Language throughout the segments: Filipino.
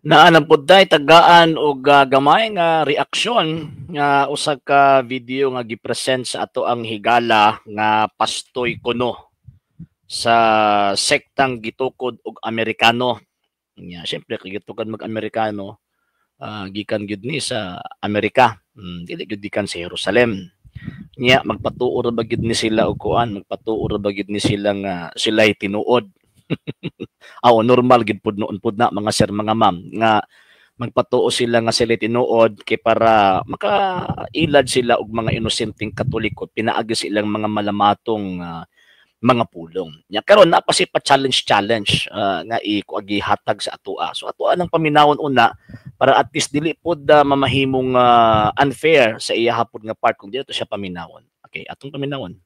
Naanam pud day tagaan og gamay nga reaksyon nga usa ka video nga gipresent sa ato ang higala nga pastoy kuno sa sektang gitukod og Amerikano. Nya syempre kay gitukod mag-Amerikano gikan gyud ni sa Amerika. Dili gyud gikan sa Jerusalem. Nya magpatuo ra ba gyud ni sila og kuan, magpatuo ra ba gyud ni sila nga sila'y tinuod. Aw normal gid pud noon pud na mga sir mga ma'am nga magpatuo sila nga sila tinuod kay para makailad sila og mga inosenteng Katoliko pinaagi silang mga malamatong mga pulong. Nya karon na pa si pa challenge nga ikuagi-hatag sa atoa. So atoa nang paminawon una para at least dili pod mamahimong unfair sa iya hapon nga part kung dili to siya paminawon. Okay, atong paminawon.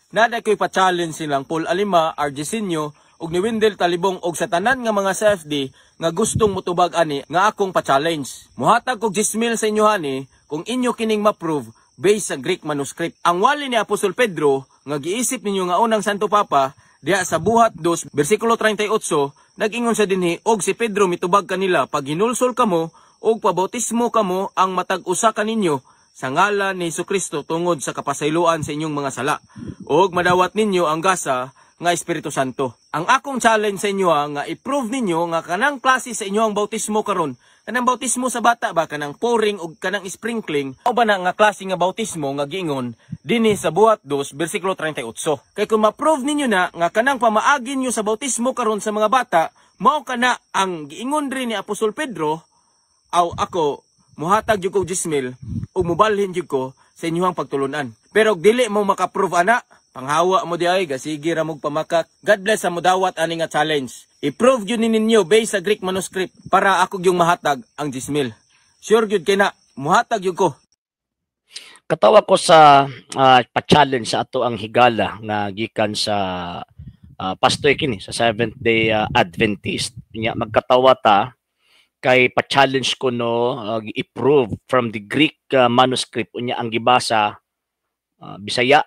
Nada ko'y pa-challenge silang Paul Alima, RG Sinyo, ug ni Wendell Talibong og sa tanan nga mga CFD nga gustong mutubag ani nga akong pa-challenge. Muhatag kog 10,000 sa inyo ani kung inyo kining ma-prove based sa Greek manuscript. Ang wali ni Apostol Pedro nga giisip ninyo nga unang Santo Papa diha sa buhat 2 bersikulo 38 nag-ingon sa dinhi og si Pedro mitubag kanila pag hinulsol kamo og pabautismo kamo ang matag usa kaninyo sa ngalan ni Jesucristo tungod sa kapasayloan sa inyong mga sala. Og madawat ninyo ang gasa nga Espiritu Santo. Ang akong challenge sa inyo nga i-prove ninyo nga kanang klase sa inyo ang bautismo karon. Kanang bautismo sa bata ba kanang pouring ug kanang sprinkling o ba na nga klase nga bautismo nga giingon dinhi sa buhat 2 bersikulo 38. Kay kung ma-prove ninyo na nga kanang pamaagin nyo sa bautismo karon sa mga bata mao kana ang giingon rin ni Apostol Pedro aw ako muhatag jud ko 10,000 ug mobalhin jud ko sa inyong pagtulunan. Pero dili mo maka-prove ana, panghawa mo di ay gasige ra mog pamakak. God bless sa mudawat ani nga challenge. I-prove jud ninyo based sa Greek manuscript para ako yung mahatag ang 10,000. Sure jud kay na muhatag jud ko. Katawa ko sa pa-challenge sa ato ang higala nga gikan sa pastoy kini sa Seventh Day Adventist. Nya magkatawa ta kay pa-challenge ko no i-prove from the Greek manuscript unya ang gibasa Bisaya.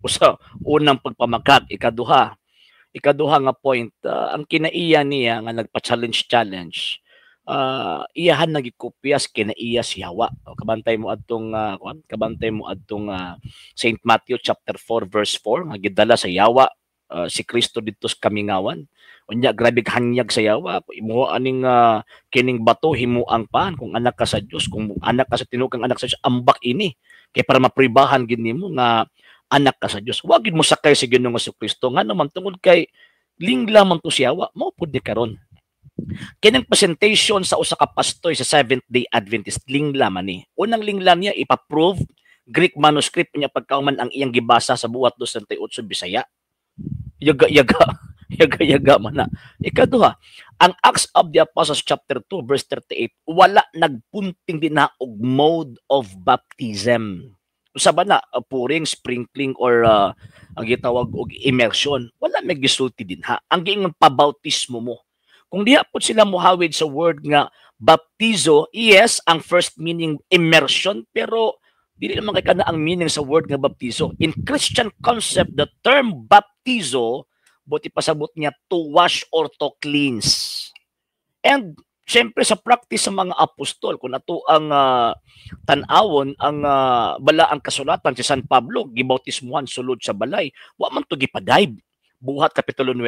Usa unang pagpamakak ikaduha nga point ang kinaiya niya nga nagpa-challenge iyahan nagikopyas kinaiya si Hawa. Kabantay mo adtong Saint Matthew chapter 4 verse 4 nga gidala sa Yawa si Kristo dito sa kamingawan. Unya grabe hanyag sa Yawa imo aning kining bato himuang pan kung anak ka sa Dios, kung anak ka sa tinukang anak sa Dios, ambak ini kay para mapribahan gid nimo nga anak ka sa Dios. Wa gid mo sakay sa Ginoong Jesucristo nga naman tungod kay lingla man to si Yawa mao pud ni karon. Kining presentation sa usa ka pastoy sa Seventh Day Adventist lingla man ni. Unang lingla niya ipa-prove Greek manuscript niya pagkauman ang iyang gibasa sa buhat 238 Bisaya. Yaga man na. Ikaduha, ang Acts of the Apostles chapter 2 verse 38 wala nagpunting din na og mode of baptism. Usa ba na pouring, sprinkling or ang gitawag og immersion, wala may gisulti din ha. Ang giingon pabautismo mo. Kung diha po sila muhawid sa word nga baptizo, yes, ang first meaning immersion, pero dili naman kay kana ang meaning sa word nga baptizo. In Christian concept, the term baptizo buti pasabot niya to wash or to cleanse. And syempre sa practice sa mga apostol, kung ato ang tanawon ang bala ang kasulatan si San Pablo, gibautismuhan sulod sa balay, wa man to gipadive. Buhat kapitulo 9.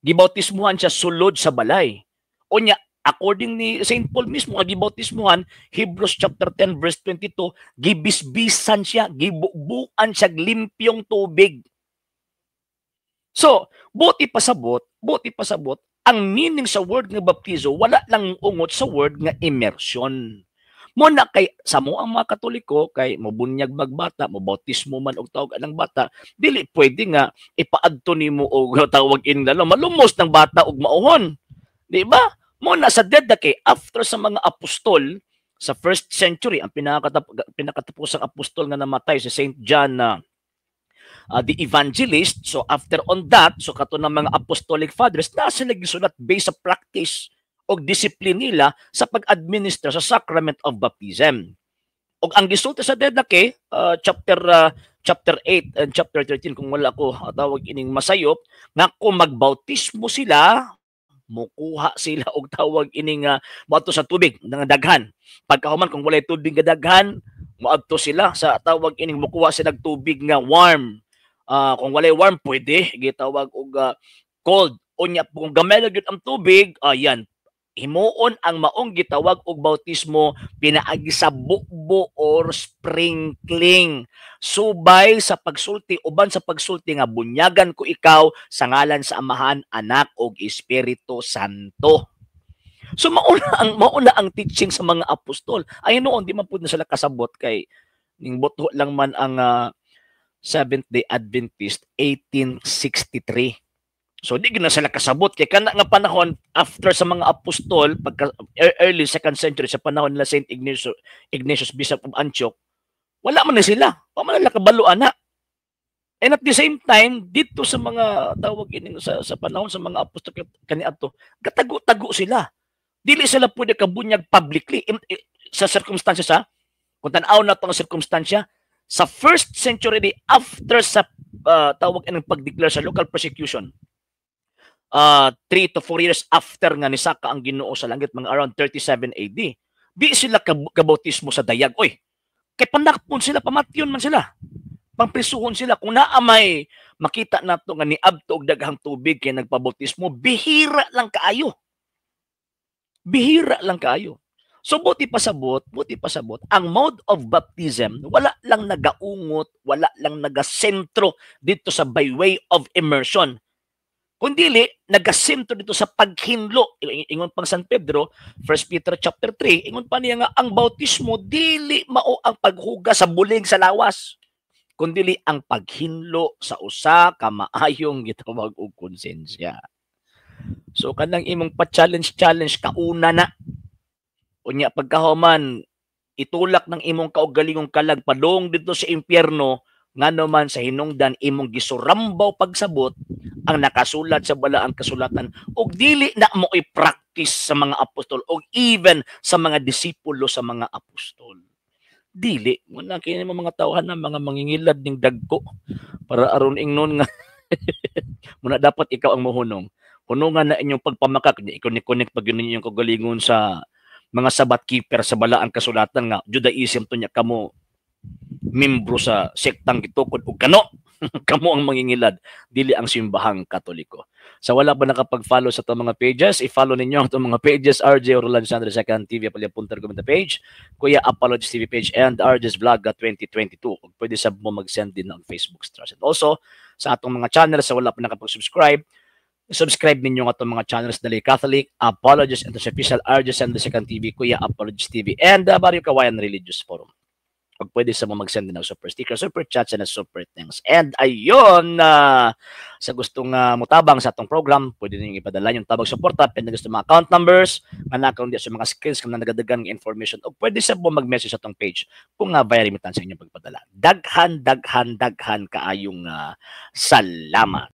Gibautismuhan siya sulod sa balay. Unya according ni Saint Paul mismo, gibautismuhan Hebrews chapter 10 verse 22, gibisbisan siya, gibubuan siya limpyong tubig. So, buti pasabot, ang meaning sa word nga baptizo, wala lang ungot sa word nga immersion. Muna kay, sa mo ang mga Katoliko, kay mabunyag magbata, mabautismo man og tawag anang bata, dili pwede nga ipaadto nimo og tawag inlalo, malumos ng bata og mauhon. Di ba? Muna sa dedake, after sa mga apostol, sa first century, ang pinakatapusang apostol nga namatay, si Saint John the evangelist. So after on that, so kato ng mga apostolic fathers, nasa nagisulat based sa practice o discipline nila sa pag-administer sa sacrament of baptism. O ang gisulti sa dedake, chapter 8 and chapter 13 kung wala ko tawag ining masayop nga kung magbautismo sila mukuha sila og tawag ining moadto sa tubig nga daghan. Pagkahuman kung walay tubig nga daghan, moadto sila sa tawag ining mukuha sila og tubig nga warm. Kung walay warm pwede gitawag og cold. Unya kung gamay lang gyud ang tubig, ayan himuon ang maong gitawag og bautismo pinaagi sa bukbo or sprinkling. Subay sa pagsulti uban sa pagsulti nga bunyagan ko ikaw sa ngalan sa Amahan, Anak ug Espiritu Santo. So mauna ang teaching sa mga apostol. Ay noon di man pud na sila kasabot kay ning buto lang man ang Seventh-day Adventist 1863. So di gina sila kasabot kay kana nga panahon after sa mga apostol pagka early 2nd century sa panahon nila Saint Ignatius Bishop of Antioch, wala man na sila. Pa man nila kabaluan na. And at the same time dito sa mga tawag ining sa panahon sa mga apostol kaniadto, gatago-tago sila. Dili sila pwede kabunyag publicly sa circumstances kung tan-aw na tong circumstansya sa 1st century after sa tawag ining pag-declare sa local persecution. 3 to 4 years after nga nisaka ang Ginoo sa langit, mga around 37 AD, di sila kabautismo sa dayag. Oy, kay panakpon sila, pamatyon man sila. Pangprisuhon sila. Kung naamay makita nato nga niabto og daghang tubig kay nagpabautismo, bihira lang kaayo. Bihira lang kaayo. So buti pasabot, ang mode of baptism, wala lang nagaungot, wala lang nagasentro dito sa by way of immersion. Kundili nagasentro dito sa paghinlo. Ingon pang San Pedro, 1 Peter chapter 3, ingon pa niya nga ang bautismo dili mao ang paghugas sa bulig sa lawas, kundili ang paghinlo sa usa ka maayong gitawag og konsensya. So kanang imong pa-challenge kauna na. Unya pagkahuman itulak ng imong kaugalingong kalag padong dito sa impyerno, ngano man sa hinungdan imong gisurambaw pagsabot ang nakasulat sa balaang kasulatan ug dili na mo i-practice sa mga apostol ug even sa mga disipulo sa mga apostol. Dili mo na kini mga tawhan na mga mangingilad ning dagko para aron ingnon nga muna dapat ikaw ang mohunong. Hunungan na inyong pagpamakak, i-connect pag yun inyong kagalingon sa mga sabat keeper sa balaang kasulatan nga Judaism to niya kamo membro sa sektang gitukod ug kano kamo ang mangingilad dili ang simbahang Katoliko. Sa wala ba nakapag-follow sa itong mga pages, i-follow ninyo ang mga pages, RJ Orlando Sandra 2nd TV Paliapuntar Gumenta page, Kuya Apologies TV page, and RJ's Vlog 2022. Ug pwede sa mo mag-send din ng Facebook stars. And also sa atong mga channel sa wala pa nakapag-subscribe, subscribe ninyo nga itong mga channels dali Catholic Apologies and sa official RJ Sandra 2nd TV, Kuya Apologies TV, and Barrio Kawayan Religious Forum. Pag pwede sa mga mag-send din ng super sticker, super chats, and super thanks. And ayun, sa gustong mutabang sa atong program, pwede niyo ipadala yung tabang suporta, pwede gusto mga account numbers, manakaw din sa mga skills kung nagadagan ng information, o pwede sa mo mag-message sa atong page kung via remittance sa inyong pagpadala. Daghan kaayong salamat.